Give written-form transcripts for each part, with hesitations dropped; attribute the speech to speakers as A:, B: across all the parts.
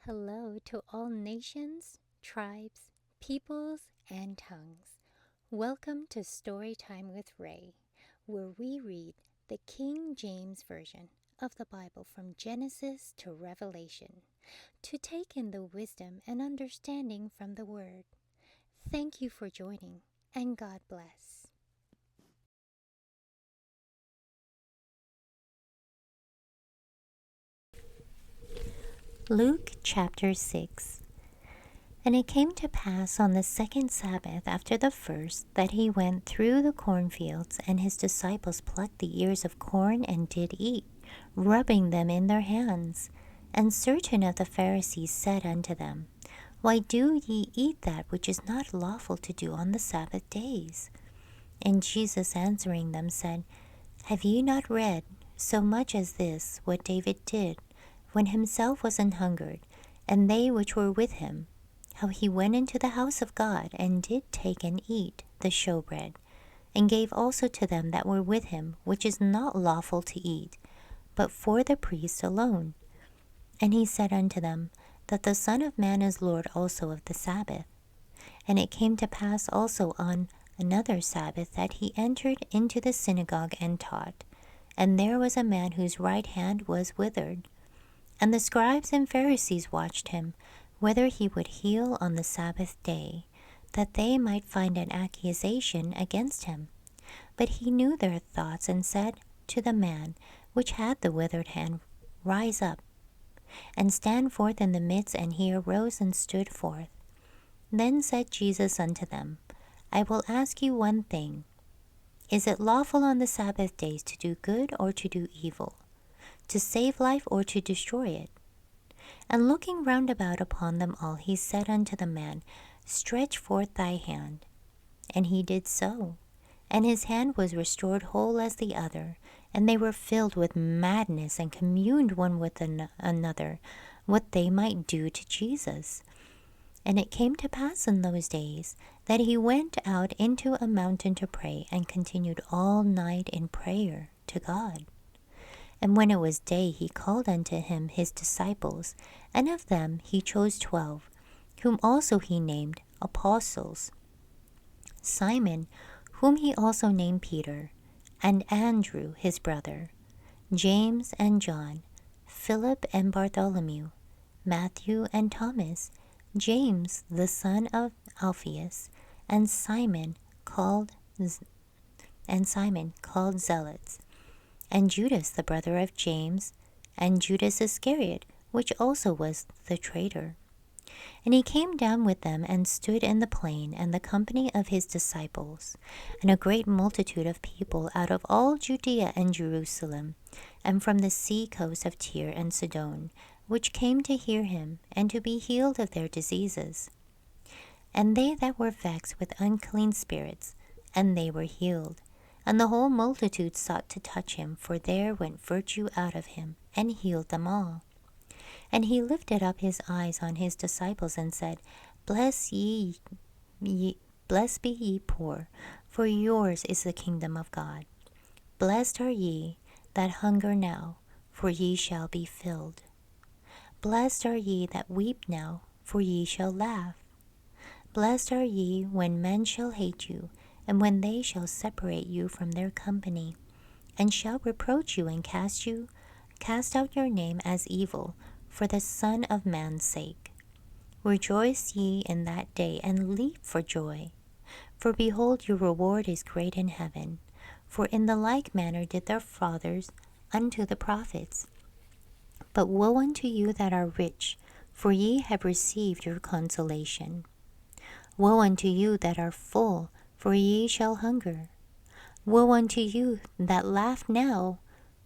A: Hello to all nations, tribes, peoples, and tongues. Welcome to Storytime with Rae, where we read the King James Version of the Bible from Genesis to Revelation to take in the wisdom and understanding from the Word. Thank you for joining, and God bless. Luke chapter 6. And it came to pass on the second Sabbath after the first that he went through the cornfields, and his disciples plucked the ears of corn and did eat, rubbing them in their hands. And certain of the Pharisees said unto them, Why do ye eat that which is not lawful to do on the Sabbath days? And Jesus answering them said, Have ye not read, so much as this, what David did, when himself was an hungered, and they which were with him, how he went into the house of God, and did take and eat the showbread, and gave also to them that were with him, which is not lawful to eat, but for the priests alone. And he said unto them, that the Son of Man is Lord also of the Sabbath. And it came to pass also on another Sabbath that he entered into the synagogue and taught. And there was a man whose right hand was withered. And the scribes and Pharisees watched him, whether he would heal on the Sabbath day, that they might find an accusation against him. But he knew their thoughts, and said to the man which had the withered hand, Rise up, and stand forth in the midst. And he arose and stood forth. Then said Jesus unto them, I will ask you one thing. Is it lawful on the Sabbath days to do good or to do evil, to save life or to destroy it? And looking round about upon them all, he said unto the man, Stretch forth thy hand. And he did so. And his hand was restored whole as the other. And they were filled with madness, and communed one with another what they might do to Jesus. And it came to pass in those days that he went out into a mountain to pray, and continued all night in prayer to God. And when it was day, he called unto him his disciples, and of them he chose 12, whom also he named apostles: Simon, whom he also named Peter, and Andrew his brother, James and John, Philip and Bartholomew, Matthew and Thomas, James the son of Alphaeus, and Simon called Zealots, and Judas the brother of James, and Judas Iscariot, which also was the traitor. And he came down with them, and stood in the plain, and the company of his disciples, and a great multitude of people out of all Judea and Jerusalem, and from the sea coast of Tyre and Sidon, which came to hear him, and to be healed of their diseases. And they that were vexed with unclean spirits, and they were healed. And the whole multitude sought to touch him, for there went virtue out of him, and healed them all. And he lifted up his eyes on his disciples, and said, Blessed be ye poor, for yours is the kingdom of God. Blessed are ye that hunger now, for ye shall be filled. Blessed are ye that weep now, for ye shall laugh. Blessed are ye when men shall hate you, and when they shall separate you from their company, and shall reproach you, and cast out your name as evil, for the Son of Man's sake. Rejoice ye in that day, and leap for joy. For behold, your reward is great in heaven. For in the like manner did their fathers unto the prophets. But woe unto you that are rich, for ye have received your consolation. Woe unto you that are full, for ye shall hunger. Woe unto you that laugh now,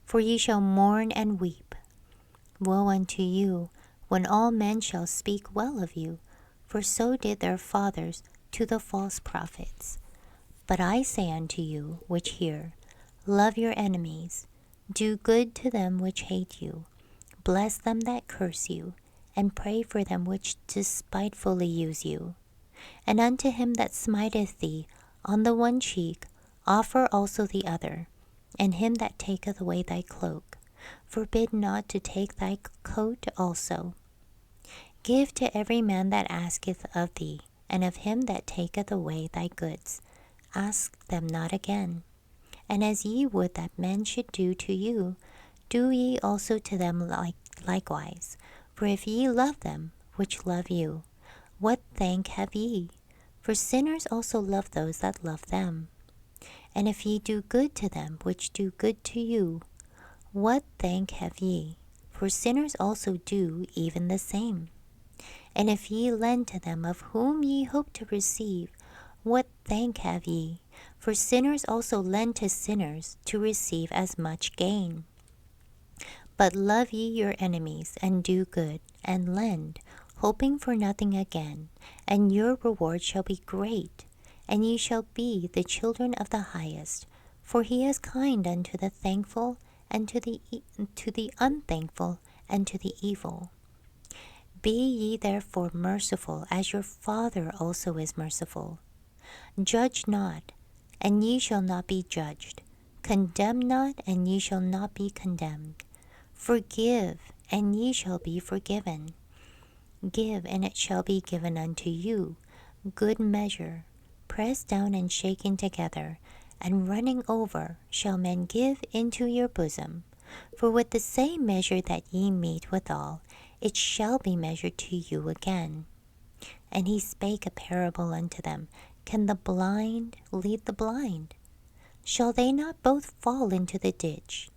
A: for ye shall mourn and weep. Woe unto you when all men shall speak well of you, for so did their fathers to the false prophets. But I say unto you which hear, Love your enemies, do good to them which hate you, bless them that curse you, and pray for them which despitefully use you. And unto him that smiteth thee on the one cheek, offer also the other, and him that taketh away thy cloak, forbid not to take thy coat also. Give to every man that asketh of thee, and of him that taketh away thy goods. Ask them not again. And as ye would that men should do to you, do ye also to them likewise. For if ye love them which love you, what thank have ye? For sinners also love those that love them. And if ye do good to them which do good to you, what thank have ye? For sinners also do even the same. And if ye lend to them of whom ye hope to receive, what thank have ye? For sinners also lend to sinners to receive as much gain. But love ye your enemies, and do good, and lend, hoping for nothing again, and your reward shall be great, and ye shall be the children of the highest. For he is kind unto the thankful, and to the unthankful, and to the evil. Be ye therefore merciful, as your Father also is merciful. Judge not, and ye shall not be judged. Condemn not, and ye shall not be condemned. Forgive, and ye shall be forgiven. Give, and it shall be given unto you. Good measure, pressed down and shaken together, and running over, shall men give into your bosom. For with the same measure that ye mete withal, it shall be measured to you again. And he spake a parable unto them. Can the blind lead the blind? Shall they not both fall into the ditch?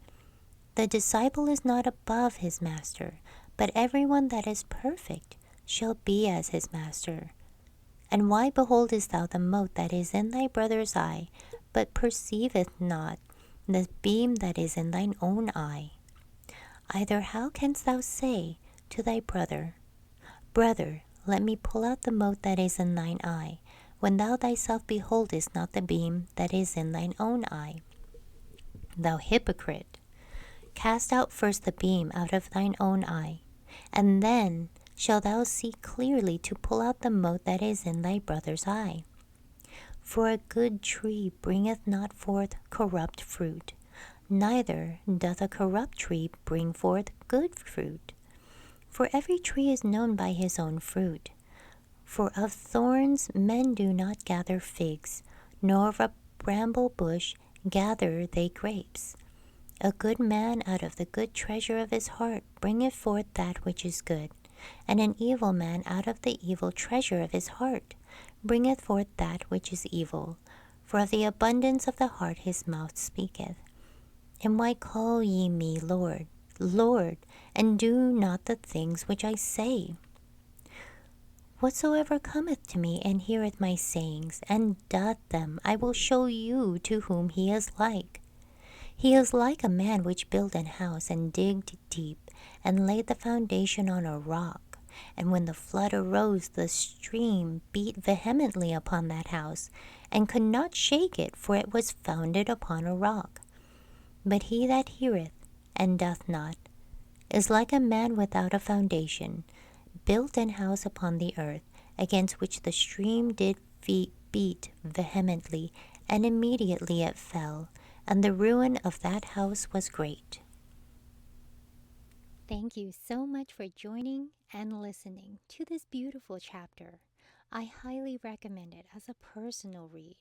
A: The disciple is not above his master, but every one that is perfect shall be as his master. And why beholdest thou the mote that is in thy brother's eye, but perceiveth not the beam that is in thine own eye? Either how canst thou say to thy brother, Brother, let me pull out the mote that is in thine eye, when thou thyself beholdest not the beam that is in thine own eye? Thou hypocrite, cast out first the beam out of thine own eye, and then shalt thou see clearly to pull out the mote that is in thy brother's eye. For a good tree bringeth not forth corrupt fruit, neither doth a corrupt tree bring forth good fruit. For every tree is known by his own fruit. For of thorns men do not gather figs, nor of a bramble bush gather they grapes. A good man out of the good treasure of his heart bringeth forth that which is good, and an evil man out of the evil treasure of his heart bringeth forth that which is evil. For of the abundance of the heart his mouth speaketh. And why call ye me Lord, Lord, and do not the things which I say? Whatsoever cometh to me and heareth my sayings, and doth them, I will show you to whom he is like. He is like a man which built an house, and digged deep, and laid the foundation on a rock. And when the flood arose, the stream beat vehemently upon that house, and could not shake it, for it was founded upon a rock. But he that heareth, and doth not, is like a man without a foundation, built an house upon the earth, against which the stream did beat vehemently, and immediately it fell, and the ruin of that house was great. Thank you so much for joining and listening to this beautiful chapter. I highly recommend it as a personal read.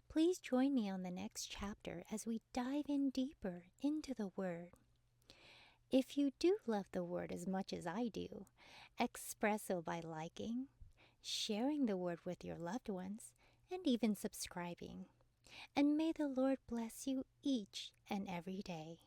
A: Please join me on the next chapter as we dive in deeper into the Word. If you do love the Word as much as I do, express so by liking, sharing the Word with your loved ones, and even subscribing. And may the Lord bless you each and every day.